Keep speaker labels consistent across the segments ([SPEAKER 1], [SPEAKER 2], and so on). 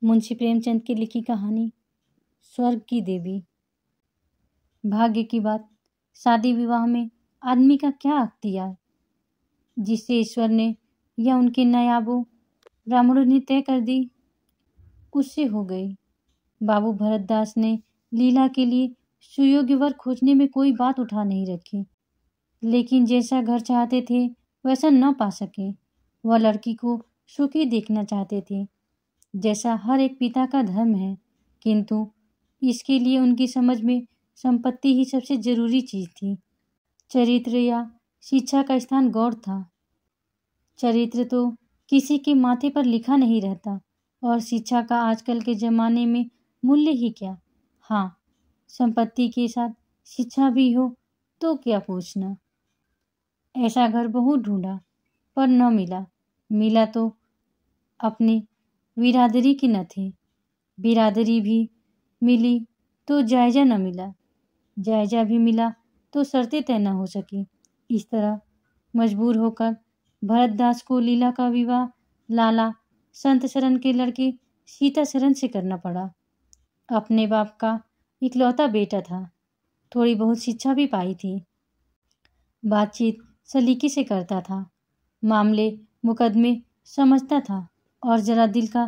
[SPEAKER 1] मुंशी प्रेमचंद की लिखी कहानी स्वर्ग की देवी। भाग्य की बात, शादी विवाह में आदमी का क्या अख्तियार, जिससे ईश्वर ने या उनके नायाबों ब्राह्मणों ने तय कर दी, उससे हो गई। बाबू भरतदास ने लीला के लिए सुयोग्य वर खोजने में कोई बात उठा नहीं रखी, लेकिन जैसा घर चाहते थे वैसा न पा सके। वह लड़की को सुखी देखना चाहते थे, जैसा हर एक पिता का धर्म है, किंतु इसके लिए उनकी समझ में संपत्ति ही सबसे जरूरी चीज थी। चरित्र या शिक्षा का स्थान गौर था। चरित्र तो किसी के माथे पर लिखा नहीं रहता, और शिक्षा का आजकल के जमाने में मूल्य ही क्या। हाँ, संपत्ति के साथ शिक्षा भी हो तो क्या पूछना। ऐसा घर बहुत ढूंढा पर न मिला। मिला तो अपनी बिरादरी की न थे। बिरादरी भी मिली तो जायजा न मिला। जायजा भी मिला तो शर्तें तय न हो सकी। इस तरह मजबूर होकर भरतदास को लीला का विवाह लाला संत शरण के लड़के सीता शरण से करना पड़ा। अपने बाप का इकलौता बेटा था। थोड़ी बहुत शिक्षा भी पाई थी। बातचीत सलीके से करता था। मामले मुकदमे समझता था और जरा दिल का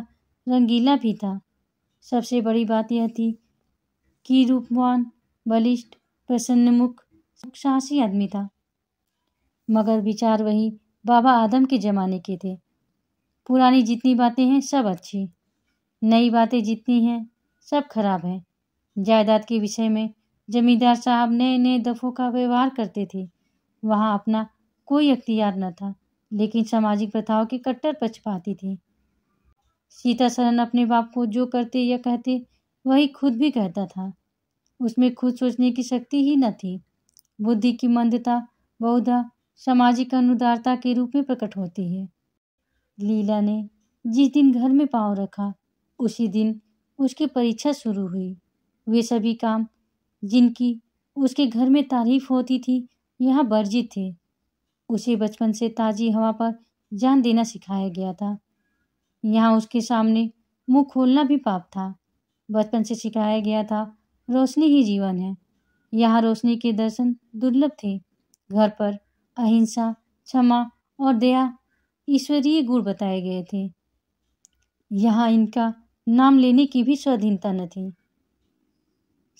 [SPEAKER 1] रंगीला भी था। सबसे बड़ी बात यह थी कि रूपवान, बलिष्ठ, प्रसन्नमुख, साहसी आदमी था। मगर विचार वही बाबा आदम के जमाने के थे। पुरानी जितनी बातें हैं सब अच्छी, नई बातें जितनी हैं सब खराब हैं। जायदाद के विषय में जमींदार साहब नए नए दफों का व्यवहार करते थे। वहाँ अपना कोई अख्तियार न था, लेकिन सामाजिक प्रथाओं के कट्टर पक्षपाती थी। सीता शरण अपने बाप को जो करते या कहते वही खुद भी कहता था। उसमें खुद सोचने की शक्ति ही न थी। बुद्धि की मंदता बहुधा सामाजिक अनुदारता के रूप में प्रकट होती है। लीला ने जिस दिन घर में पांव रखा उसी दिन उसकी परीक्षा शुरू हुई। वे सभी काम जिनकी उसके घर में तारीफ होती थी यहाँ वर्जित थे। उसे बचपन से ताजी हवा पर जान देना सिखाया गया था। यहाँ उसके सामने मुंह खोलना भी पाप था। बचपन से सिखाया गया था रोशनी ही जीवन है। यहाँ रोशनी के दर्शन दुर्लभ थे। घर पर अहिंसा, क्षमा और दया ईश्वरीय गुण बताए गए थे। यहाँ इनका नाम लेने की भी स्वाधीनता न थी।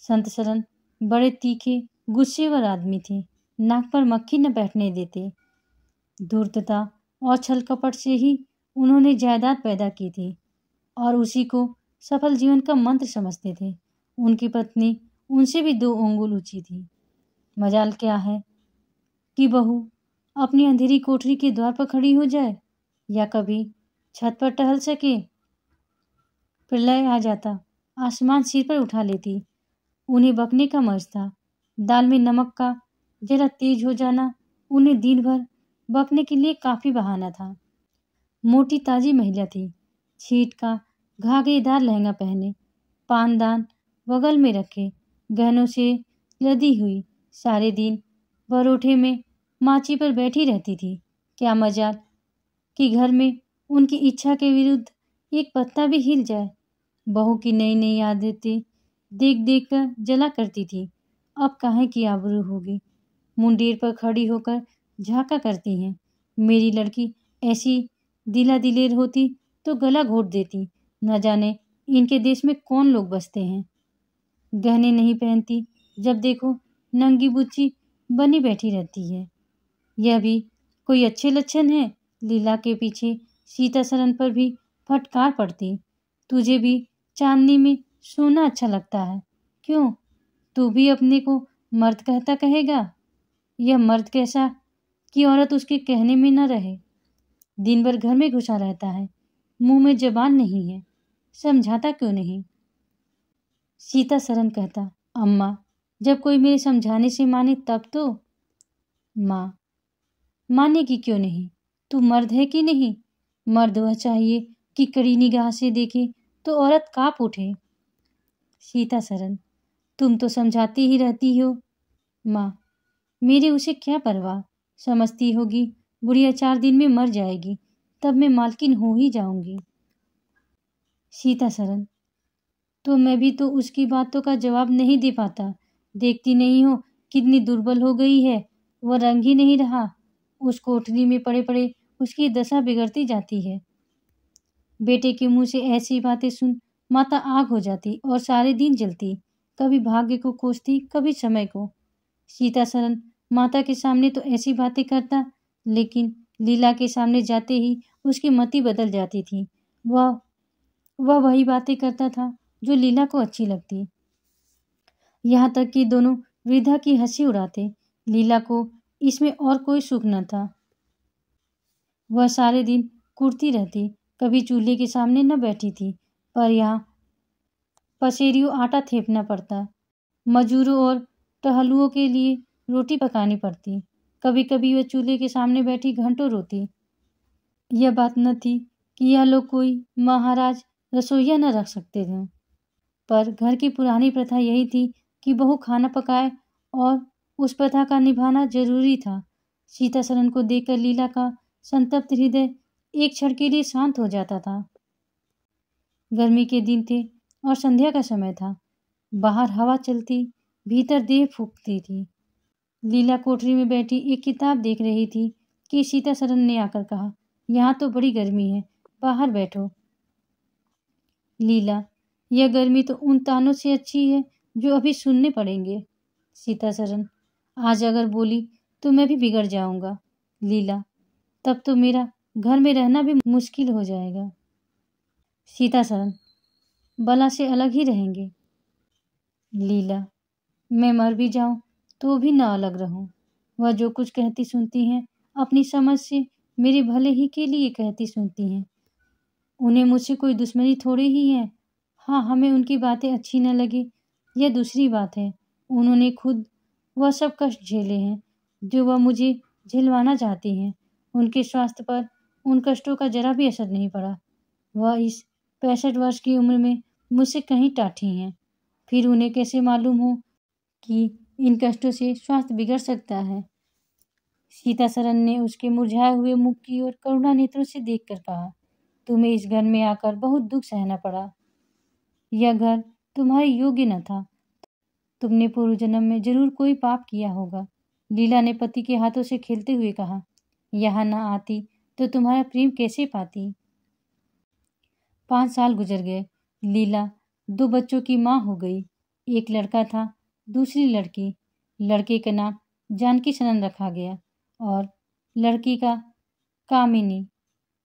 [SPEAKER 1] संत शरण बड़े तीखे गुस्सेवर आदमी थे। नाक पर मक्खी न बैठने देते। धूर्तता और छल कपट से ही उन्होंने जायदाद पैदा की थी और उसी को सफल जीवन का मंत्र समझते थे। उनकी पत्नी उनसे भी 2 अंगुल ऊंची थी। मजाल क्या है कि बहू अपनी अंधेरी कोठरी के द्वार पर खड़ी हो जाए या कभी छत पर टहल सके। प्रलय आ जाता, आसमान सिर पर उठा लेती। उन्हें बकने का मर्ज था। दाल में नमक का जरा तेज हो जाना उन्हें दिन भर बकने के लिए काफी बहाना था। मोटी ताजी महिला थी। छीट का घाघेदार लहंगा पहने, पानदान बगल में रखे, गहनों से लदी हुई, सारे दिन बरोठे में माची पर बैठी रहती थी। क्या मजाल कि घर में उनकी इच्छा के विरुद्ध एक पत्ता भी हिल जाए। बहू की नई नई आदतें देख देख कर जला करती थी। अब काहे की आबरू होगी। मुंडेर पर खड़ी होकर झांका करती हैं। मेरी लड़की ऐसी दिला दिलेर होती तो गला घोट देती। न जाने इनके देश में कौन लोग बसते हैं। गहने नहीं पहनती, जब देखो नंगी बुच्ची बनी बैठी रहती है। यह भी कोई अच्छे लक्षण है। लीला के पीछे सीता शरण पर भी फटकार पड़ती। तुझे भी चांदनी में सोना अच्छा लगता है, क्यों? तू भी अपने को मर्द कहता कहेगा। यह मर्द कैसा कि औरत उसके कहने में न रहे। दिन भर घर में घुसा रहता है, मुंह में जबान नहीं है। समझाता क्यों नहीं? सीता शरण कहता, अम्मा जब कोई मेरे समझाने से माने तब तो। माँ, मानेगी क्यों नहीं? तू मर्द है कि नहीं? मर्द वह चाहिए कि कड़ी निगाह से देखे तो औरत कांप उठे। सीता शरण, तुम तो समझाती ही रहती हो। माँ, मेरे उसे क्या परवाह। समझती होगी बुढ़िया 4 दिन में मर जाएगी, तब मैं मालकिन हो ही जाऊंगी। सीता सरन, तो मैं भी तो उसकी बातों का जवाब नहीं दे पाता। देखती नहीं हो कितनी दुर्बल हो गई है, वह रंग ही नहीं रहा। उस कोठरी में पड़े पड़े उसकी दशा बिगड़ती जाती है। बेटे के मुंह से ऐसी बातें सुन माता आग हो जाती और सारे दिन जलती। कभी भाग्य को कोसती, कभी समय को। सीता सरन माता के सामने तो ऐसी बातें करता, लेकिन लीला के सामने जाते ही उसकी मति बदल जाती थी। वह वही बातें करता था जो लीला को अच्छी लगती। यहाँ तक कि दोनों वृद्धा की हंसी उड़ाते। लीला को इसमें और कोई सुख न था। वह सारे दिन कुड़ती रहती, कभी चूल्हे के सामने न बैठी थी, पर यहाँ पसेरियों आटा थेपना पड़ता, मजूरों और टहलुओं के लिए रोटी पकानी पड़ती। कभी कभी वह चूल्हे के सामने बैठी घंटों रोती। यह बात न थी कि यह लोग कोई महाराज रसोइया न रख सकते थे, पर घर की पुरानी प्रथा यही थी कि बहू खाना पकाए और उस प्रथा का निभाना जरूरी था। सीता सरन को देखकर लीला का संतप्त हृदय एक क्षण के लिए शांत हो जाता था। गर्मी के दिन थे और संध्या का समय था। बाहर हवा चलती, भीतर देह फूकती थी। लीला कोठरी में बैठी एक किताब देख रही थी कि सीता सरन ने आकर कहा, यहाँ तो बड़ी गर्मी है, बाहर बैठो। लीला, यह गर्मी तो उन तानों से अच्छी है जो अभी सुनने पड़ेंगे। सीता सरन, आज अगर बोली तो मैं भी बिगड़ जाऊंगा। लीला, तब तो मेरा घर में रहना भी मुश्किल हो जाएगा। सीता सरन, बला से अलग ही रहेंगे। लीला, मैं मर भी जाऊं तो भी ना अलग रहूं। वह जो कुछ कहती सुनती हैं अपनी समझ से मेरे भले ही के लिए कहती सुनती हैं। उन्हें मुझसे कोई दुश्मनी थोड़ी ही है। हाँ, हमें उनकी बातें अच्छी न लगे यह दूसरी बात है। उन्होंने खुद वह सब कष्ट झेले हैं जो वह मुझे झिलवाना चाहती हैं। उनके स्वास्थ्य पर उन कष्टों का जरा भी असर नहीं पड़ा। वह इस 65 वर्ष की उम्र में मुझसे कहीं टाठी हैं। फिर उन्हें कैसे मालूम हो कि इन कष्टों से स्वास्थ्य बिगड़ सकता है। सीता सरन ने उसके मुरझाए हुए मुख की ओर करुणा नेत्रों से देखकर कहा, तुम्हें इस घर में आकर बहुत दुख सहना पड़ा। यह घर तुम्हारे योग्य न था। तुमने पूर्व जन्म में जरूर कोई पाप किया होगा। लीला ने पति के हाथों से खेलते हुए कहा, यहाँ न आती तो तुम्हारा प्रेम कैसे पाती। 5 साल गुजर गए। लीला 2 बच्चों की माँ हो गई। एक लड़का था, दूसरी लड़की। लड़के का नाम जानकी सनन रखा गया और लड़की का कामिनी।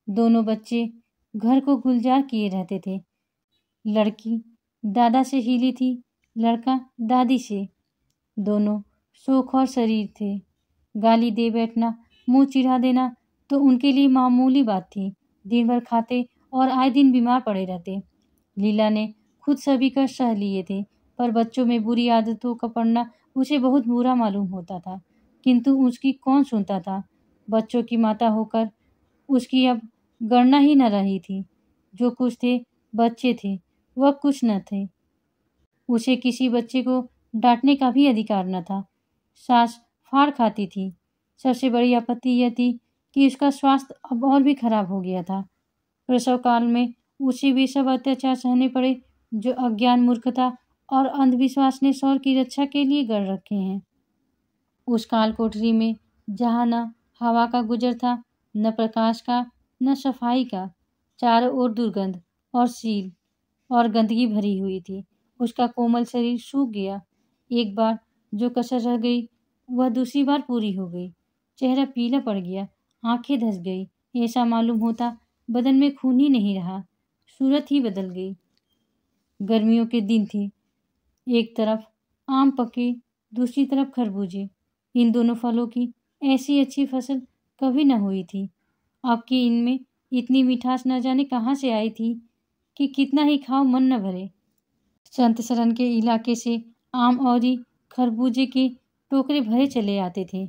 [SPEAKER 1] दोनों बच्चे घर को गुलजार किए रहते थे। लड़की दादा से हीली थी, लड़का दादी से। दोनों शोख और शरीर थे। गाली दे बैठना, मुंह चिढ़ा देना तो उनके लिए मामूली बात थी। दिन भर खाते और आए दिन बीमार पड़े रहते। लीला ने खुद सभी कष्ट सह लिए थे, पर बच्चों में बुरी आदतों का पड़ना उसे बहुत बुरा मालूम होता था, किंतु उसकी कौन सुनता था। बच्चों की माता होकर उसकी अब गणना ही न रही थी। जो कुछ थे बच्चे थे, वह कुछ न थे। उसे किसी बच्चे को डांटने का भी अधिकार न था। सास फाड़ खाती थी। सबसे बड़ी आपत्ति यह थी कि उसका स्वास्थ्य अब और भी खराब हो गया था। प्रसव काल में उसे वे सब अत्याचार सहने पड़े जो अज्ञान, मूर्खता और अंधविश्वास ने सौर की रक्षा के लिए गढ़ रखे हैं। उस काल कोठरी में जहाँ न हवा का गुजर था, न प्रकाश का, न सफाई का, चारों ओर दुर्गंध और सील और गंदगी भरी हुई थी। उसका कोमल शरीर सूख गया। एक बार जो कसर रह गई वह दूसरी बार पूरी हो गई। चेहरा पीला पड़ गया, आंखें धंस गई। ऐसा मालूम होता बदन में खून ही नहीं रहा, सूरत ही बदल गई। गर्मियों के दिन थे। एक तरफ आम पके, दूसरी तरफ खरबूजे। इन दोनों फलों की ऐसी अच्छी फसल कभी न हुई थी। अब कि इनमें इतनी मिठास न जाने कहाँ से आई थी कि कितना ही खाओ मन न भरे। संत सरन के इलाके से आम और खरबूजे के टोकरे भरे चले आते थे।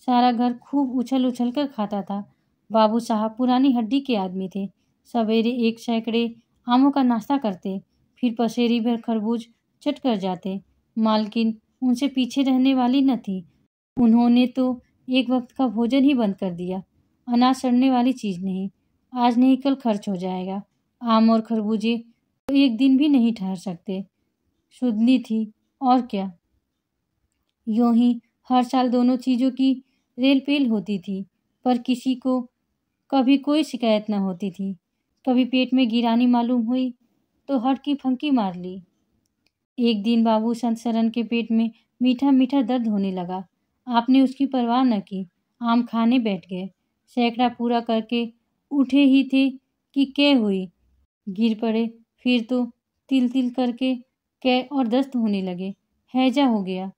[SPEAKER 1] सारा घर खूब उछल उछल कर खाता था। बाबू साहब पुरानी हड्डी के आदमी थे। सवेरे 1 सैकड़े आमों का नाश्ता करते, फिर पसेरी भर खरबूज चट कर जाते। मालकिन उनसे पीछे रहने वाली न थी। उन्होंने तो एक वक्त का भोजन ही बंद कर दिया। अनाज सड़ने वाली चीज़ नहीं, आज नहीं कल खर्च हो जाएगा। आम और खरबूजे एक दिन भी नहीं ठहर सकते। शुद्धनी थी और क्या। यूं ही हर साल दोनों चीज़ों की रेल-पेल होती थी, पर किसी को कभी कोई शिकायत न होती थी। कभी पेट में गिरानी मालूम हुई तो हड़की-फंकी मार ली। एक दिन बाबू संत सरन के पेट में मीठा-मीठा दर्द होने लगा। आपने उसकी परवाह न की, आम खाने बैठ गए। सैकड़ा पूरा करके उठे ही थे कि कै हुई, गिर पड़े। फिर तो तिल-तिल करके कै और दस्त होने लगे। हैजा हो गया।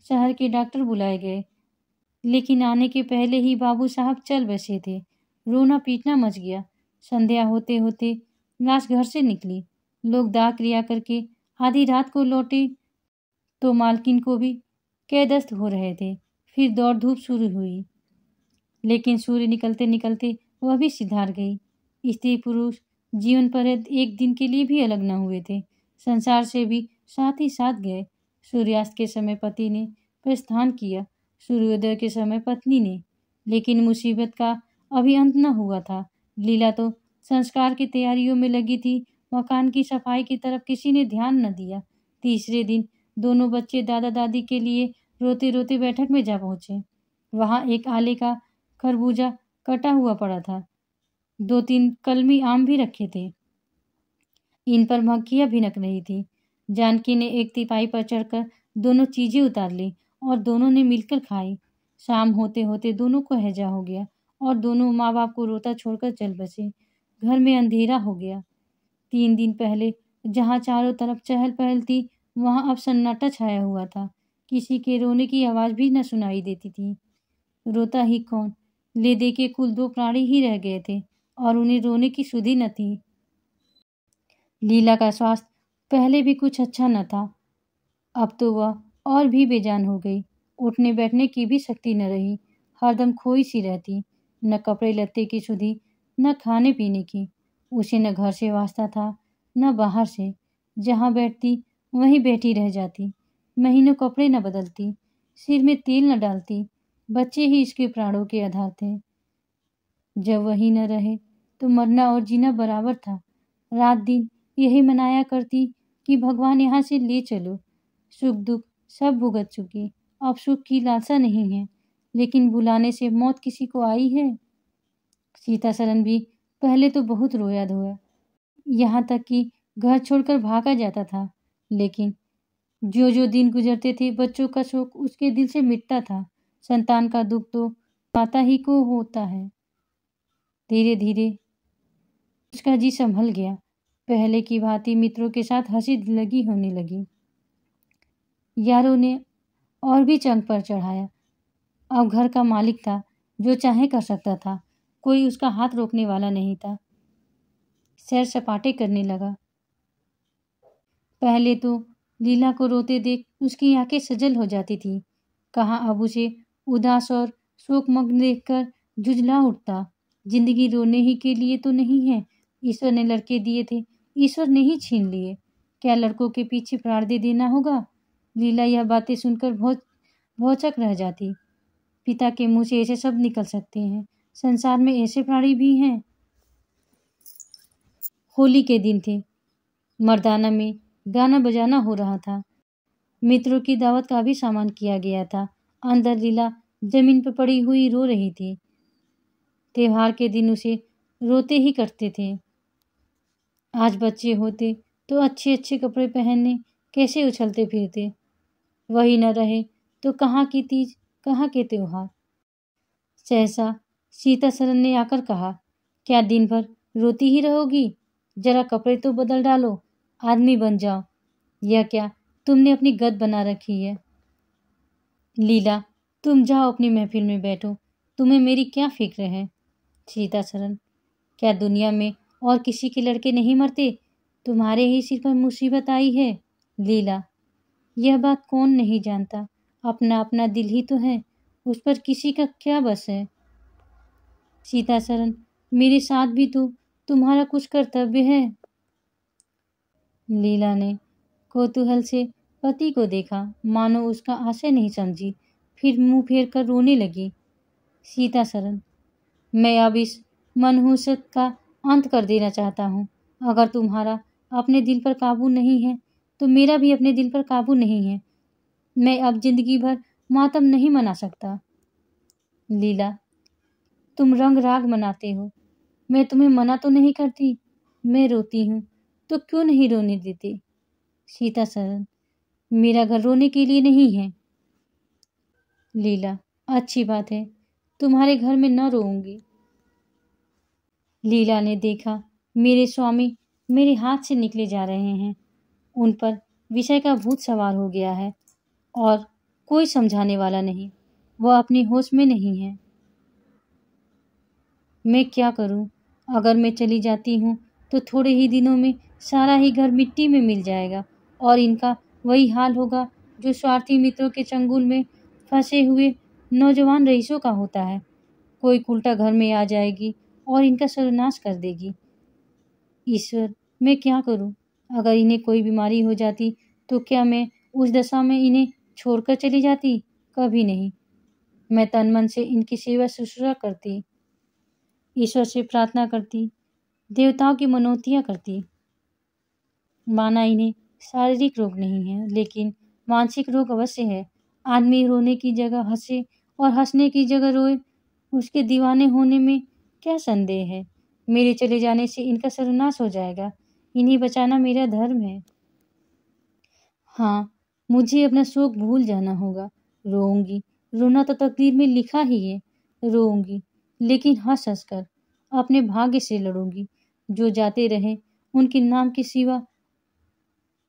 [SPEAKER 1] शहर के डॉक्टर बुलाए गए, लेकिन आने के पहले ही बाबू साहब चल बसे थे। रोना पीटना मच गया। संध्या होते होते लाश घर से निकली। लोग दाह क्रिया करके आधी रात को लौटे तो मालकिन को भी कैदस्त हो रहे थे। फिर दौड़ धूप शुरू हुई, लेकिन सूर्य निकलते निकलते वह भी सिधार गई। स्त्री पुरुष जीवन पर्यंत एक दिन के लिए भी अलग न हुए थे। संसार से भी साथ ही साथ गए। सूर्यास्त के समय पति ने प्रस्थान किया, सूर्योदय के समय पत्नी ने। लेकिन मुसीबत का अभी अंत न हुआ था। लीला तो संस्कार की तैयारियों में लगी थी। मकान की सफाई की तरफ किसी ने ध्यान न दिया। तीसरे दिन दोनों बच्चे दादा दादी के लिए रोते रोते बैठक में जा पहुंचे। वहां एक आले का खरबूजा कटा हुआ पड़ा था। 2-3 कलमी आम भी रखे थे। इन पर मक्खियां भिनक रही थी। जानकी ने एक तिपाई पर चढ़कर दोनों चीजें उतार ली और दोनों ने मिलकर खाई। शाम होते होते दोनों को हैजा हो गया और दोनों माँ बाप को रोता छोड़कर चल बसे। घर में अंधेरा हो गया। 3 दिन पहले जहाँ चारों तरफ चहल पहल थी, वहाँ अब सन्नाटा छाया हुआ था। किसी के रोने की आवाज़ भी न सुनाई देती थी। रोता ही कौन? ले दे के कुल 2 प्राणी ही रह गए थे और उन्हें रोने की सुधि न थी। लीला का स्वास्थ्य पहले भी कुछ अच्छा न था, अब तो वह और भी बेजान हो गई। उठने बैठने की भी शक्ति न रही। हरदम खोई सी रहती। न कपड़े लत्ते की सुधि, न खाने पीने की। उसे न घर से वास्ता था, न बाहर से। जहाँ बैठती वहीं बैठी रह जाती। महीनों कपड़े न बदलती, सिर में तेल न डालती। बच्चे ही इसके प्राणों के आधार थे। जब वही न रहे तो मरना और जीना बराबर था। रात दिन यही मनाया करती कि भगवान यहाँ से ले चलो। सुख दुख सब भुगत चुकी, अब सुख की लालसा नहीं है। लेकिन बुलाने से मौत किसी को आई है? सीता सरन भी पहले तो बहुत रोया धोया, यहाँ तक कि घर छोड़कर भागा जाता था। लेकिन जो जो दिन गुजरते थे, बच्चों का शोक उसके दिल से मिटता था। संतान का दुख तो माता ही को होता है। धीरे धीरे उसका जी संभल गया। पहले की भांति मित्रों के साथ हंसी लगी होने लगी। यारों ने और भी चंग पर चढ़ाया। अब घर का मालिक था, जो चाहे कर सकता था। कोई उसका हाथ रोकने वाला नहीं था। सैर सपाटे करने लगा। पहले तो लीला को रोते देख उसकी आंखें सजल हो जाती थी। कहाँ अब उसे उदास और शोकमग्न देखकर झुंझला उठता। जिंदगी रोने ही के लिए तो नहीं है। ईश्वर ने लड़के दिए थे, ईश्वर ने ही छीन लिए। क्या लड़कों के पीछे प्राण दे देना होगा? लीला यह बातें सुनकर भौचक रह जाती। पिता के मुंह से ऐसे शब्द निकल सकते हैं? संसार में ऐसे प्राणी भी हैं? होली के दिन थे। मर्दाना में गाना बजाना हो रहा था। मित्रों की दावत का भी सामान किया गया था। अंदर लीला जमीन पर पड़ी हुई रो रही थी। त्योहार के दिन उसे रोते ही करते थे। आज बच्चे होते तो अच्छे अच्छे कपड़े पहनने कैसे उछलते फिरते। वही न रहे तो कहाँ की तीज, कहाँ के त्योहार। सहसा सीता सरन ने आकर कहा, क्या दिन भर रोती ही रहोगी? जरा कपड़े तो बदल डालो, आदमी बन जाओ। यह क्या तुमने अपनी गत बना रखी है? लीला, तुम जाओ अपनी महफिल में बैठो, तुम्हें मेरी क्या फिक्र है? सीता सरन, क्या दुनिया में और किसी के लड़के नहीं मरते? तुम्हारे ही सिर पर मुसीबत आई है। लीला, यह बात कौन नहीं जानता। अपना अपना दिल ही तो है, उस पर किसी का क्या बस है। सीता सरन, मेरे साथ भी तो तुम्हारा कुछ कर्तव्य है। लीला ने कौतूहल से पति को देखा, मानो उसका आशय नहीं समझी। फिर मुंह फेर कर रोने लगी। सीता सरन, मैं अब इस मनहूसत का अंत कर देना चाहता हूँ। अगर तुम्हारा अपने दिल पर काबू नहीं है तो मेरा भी अपने दिल पर काबू नहीं है। मैं अब जिंदगी भर मातम नहीं मना सकता। लीला, तुम रंग राग मनाते हो, मैं तुम्हें मना तो नहीं करती। मैं रोती हूँ तो क्यों नहीं रोने देते? सीता सरन, मेरा घर रोने के लिए नहीं है। लीला, अच्छी बात है, तुम्हारे घर में न रोऊंगी। लीला ने देखा मेरे स्वामी मेरे हाथ से निकले जा रहे हैं। उन पर विषय का भूत सवार हो गया है और कोई समझाने वाला नहीं। वह अपनी होश में नहीं है। मैं क्या करूं? अगर मैं चली जाती हूं तो थोड़े ही दिनों में सारा ही घर मिट्टी में मिल जाएगा और इनका वही हाल होगा जो स्वार्थी मित्रों के चंगुल में फंसे हुए नौजवान रईसों का होता है। कोई उल्टा घर में आ जाएगी और इनका सर्वनाश कर देगी। ईश्वर, मैं क्या करूं? अगर इन्हें कोई बीमारी हो जाती तो क्या मैं उस दशा में इन्हें छोड़कर चली जाती? कभी नहीं। मैं तन मन से इनकी सेवा शुश्रूषा करती, ईश्वर से प्रार्थना करती, देवताओं की मनौतियाँ करती। माना इन्हें शारीरिक रोग नहीं है लेकिन मानसिक रोग अवश्य है। आदमी रोने की जगह हंसे और हंसने की जगह रोए, उसके दीवाने होने में क्या संदेह है? मेरे चले जाने से इनका सर्वनाश हो जाएगा। इन्हें बचाना मेरा धर्म है। हाँ, मुझे अपना शोक भूल जाना होगा। रोऊंगी, रोना तो तकदीर में लिखा ही है। रोऊंगी लेकिन हंस हंस कर अपने भाग्य से लड़ूंगी। जो जाते रहे उनके नाम के सिवा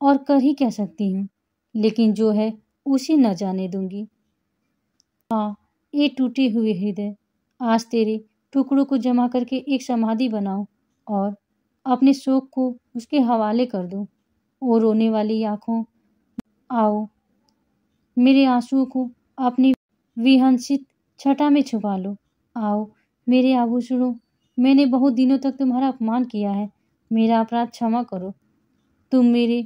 [SPEAKER 1] और कर ही क्या सकती हूँ, लेकिन जो है उसे न जाने दूंगी। हाँ, ये टूटे हुए हृदय आज तेरे टुकड़ों को जमा करके एक समाधि बनाओ और अपने शोक को उसके हवाले कर दो। ओ रोने वाली आंखों, आओ मेरे आंसुओं को अपनी विहंसित छटा में छुपा लो। आओ मेरे आभूषणों, मैंने बहुत दिनों तक तुम्हारा अपमान किया है। मेरा अपराध क्षमा करो। तुम मेरे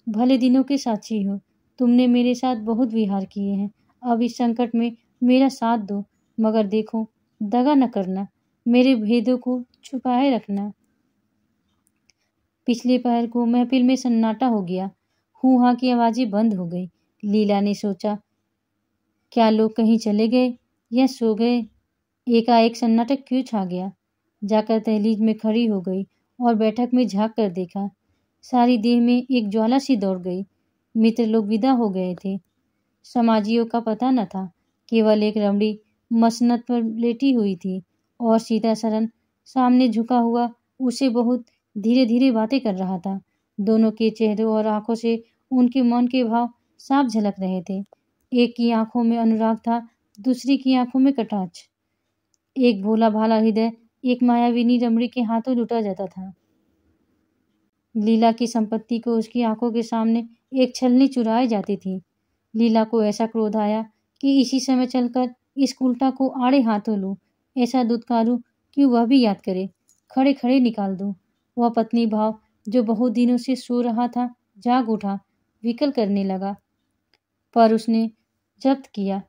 [SPEAKER 1] भले दिनों के साक्षी हो। तुमने मेरे साथ बहुत विहार किए हैं। अब इस संकट में मेरा साथ दो, मगर देखो दगा न करना, मेरे भेदों को छुपाए रखना। पिछले पहर को महफिल में सन्नाटा हो गया। हूँ हाँ की आवाजें बंद हो गई। लीला ने सोचा, क्या लोग कहीं चले गए या सो गए? एकाएक सन्नाटा क्यों छा गया? जाकर दहलीज में खड़ी हो गई और बैठक में झांक कर देखा। सारी देह में एक ज्वाला सी दौड़ गई। मित्र लोग विदा हो गए थे। समाजियों का पता न था। केवल एक रमणी मसनद पर लेटी हुई थी और सीता सरन सामने झुका हुआ उसे बहुत धीरे धीरे बातें कर रहा था। दोनों के चेहरों और आंखों से उनके मन के भाव साफ झलक रहे थे। एक की आंखों में अनुराग था, दूसरी की आंखों में कटाक्ष। एक भोला भाला हृदय एक मायाविनी रमणी के हाथों लुटा जाता था। लीला की संपत्ति को उसकी आंखों के सामने एक छलनी चुराई जाती थी। लीला को ऐसा क्रोध आया कि इसी समय चलकर इस उल्टा को आड़े हाथों लूं, ऐसा दुत्कारूं कि वह भी याद करे, खड़े खड़े निकाल दूं। वह पत्नी भाव जो बहुत दिनों से सो रहा था जाग उठा, विकल करने लगा, पर उसने जब्त किया।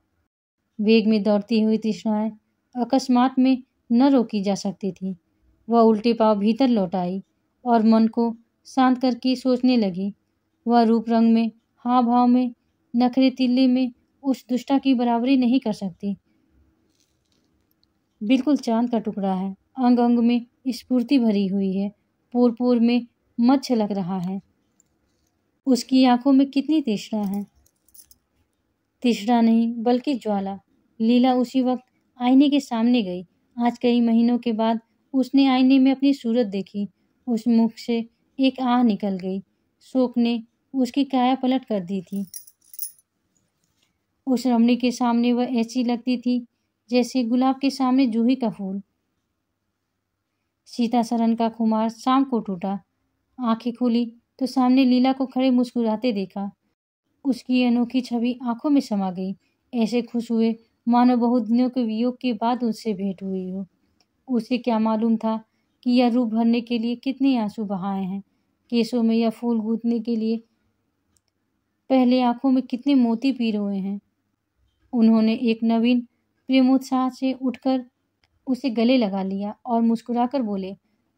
[SPEAKER 1] वेग में दौड़ती हुई तृष्णाएं अकस्मात में न रोकी जा सकती थी। वह उल्टे पांव भीतर लौट आई और मन को शांत करके सोचने लगी। वह रूप रंग में, हाव भाव में, नखरे तिल्ले में उस दुष्टा की बराबरी नहीं कर सकती। बिल्कुल चांद का टुकड़ा है। अंग अंग में स्फूर्ति भरी हुई है। पोर पोर में मत छलक रहा है। उसकी आंखों में कितनी तृष्णा है। तृष्णा नहीं बल्कि ज्वाला। लीला उसी वक्त आईने के सामने गई। आज कई महीनों के बाद उसने आईने में अपनी सूरत देखी। उस मुख से एक आह निकल गई। शोक ने उसकी काया पलट कर दी थी। उस रमणी के सामने वह ऐसी लगती थी जैसे गुलाब के सामने जूही का फूल। सीता सरन का खुमार शाम को टूटा। आंखें खुली तो सामने लीला को खड़े मुस्कुराते देखा। उसकी अनोखी छवि आंखों में समा गई। ऐसे खुश हुए मानो बहुत दिनों के वियोग के बाद उससे भेंट हुई हो। उसे क्या मालूम था कि यह रूप भरने के लिए कितने आंसू बहाए हैं, केसों में यह फूल गूंथने के लिए पहले आंखों में कितने मोती पी रोए हैं। उन्होंने एक नवीन प्रेमोत्साह से उठकर उसे गले लगा लिया और मुस्कुराकर बोले,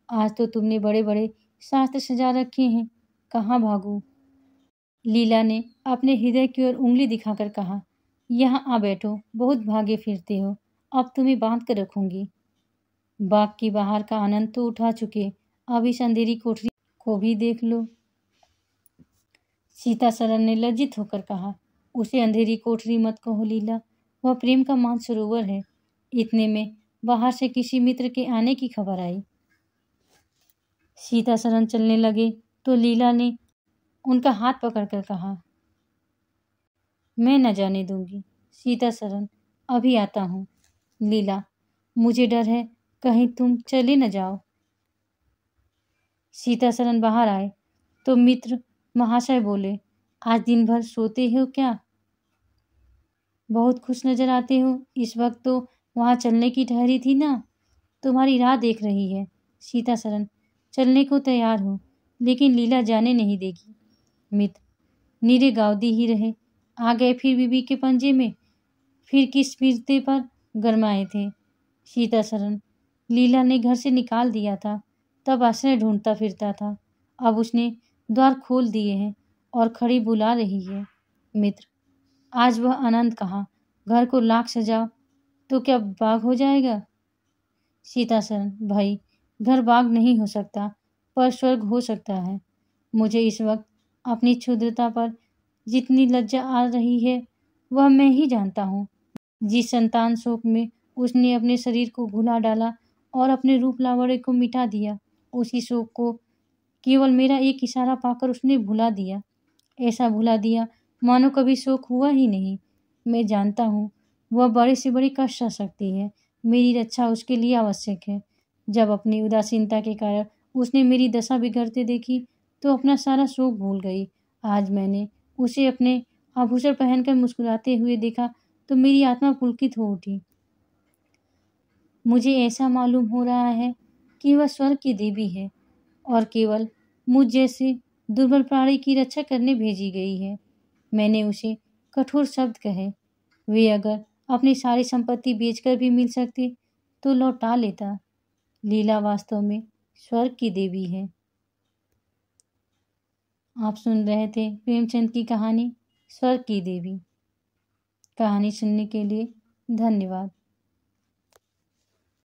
[SPEAKER 1] आज तो तुमने बड़े बड़े शास्त्र सजा रखे हैं, कहाँ भागूं? लीला ने अपने हृदय की ओर उंगली दिखाकर कहा, यहाँ आ बैठो, बहुत भागे फिरते हो, अब तुम्हें बांध कर रखूंगी। बाग की बाहर का आनंद तो उठा चुके, अब इस अंधेरी कोठरी को भी देख लो। सीता सरन ने लज्जित होकर कहा, उसे अंधेरी कोठरी मत कहो लीला, वह प्रेम का मानसरोवर है। इतने में बाहर से किसी मित्र के आने की खबर आई। सीता सरन चलने लगे तो लीला ने उनका हाथ पकड़कर कहा, मैं न जाने दूंगी। सीता सरन, अभी आता हूँ। लीला, मुझे डर है, कहीं तुम चले न जाओ। सीता सरन बाहर आए तो मित्र महाशय बोले, आज दिन भर सोते हो क्या? बहुत खुश नजर आते हो। इस वक्त तो वहां चलने की ठहरी थी ना, तुम्हारी राह देख रही है। सीता सरन, चलने को तैयार हो, लेकिन लीला जाने नहीं देगी। मित्र, नीरे गावदी ही रहे, आ गए फिर बीबी के पंजे में, फिर किस फिरते पर गरमाए थे। सीता सरन, लीला ने घर से निकाल दिया था, तब आश्रय ढूंढता फिरता था, अब उसने द्वार खोल दिए हैं और खड़ी बुला रही है। मित्र, आज वह आनंद कहाँ? घर को लाख सजाओ तो क्या बाग हो जाएगा? सीता सरन, भाई, घर बाग नहीं हो सकता, पर स्वर्ग हो सकता है। मुझे इस वक्त अपनी क्षुद्रता पर जितनी लज्जा आ रही है वह मैं ही जानता हूँ। जिस संतान शोक में उसने अपने शरीर को भुला डाला और अपने रूप लावण्य को मिटा दिया, उसी शोक को केवल मेरा एक इशारा पाकर उसने भुला दिया। ऐसा भुला दिया मानो कभी शोक हुआ ही नहीं। मैं जानता हूँ वह बड़े से बड़ी कष्ट सह सकती है, मेरी रक्षा उसके लिए आवश्यक है। जब अपनी उदासीनता के कारण उसने मेरी दशा बिगड़ते देखी तो अपना सारा शोक भूल गई। आज मैंने उसे अपने आभूषण पहनकर मुस्कुराते हुए देखा तो मेरी आत्मा पुलकित हो उठी। मुझे ऐसा मालूम हो रहा है कि वह स्वर्ग की देवी है और केवल मुझ जैसे दुर्बल प्राणी की रक्षा करने भेजी गई है। मैंने उसे कठोर शब्द कहे, वे अगर अपनी सारी संपत्ति बेचकर भी मिल सकती तो लौटा लेता। लीला वास्तव में स्वर्ग की देवी है। आप सुन रहे थे प्रेमचंद की कहानी स्वर्ग की देवी। कहानी सुनने के लिए धन्यवाद।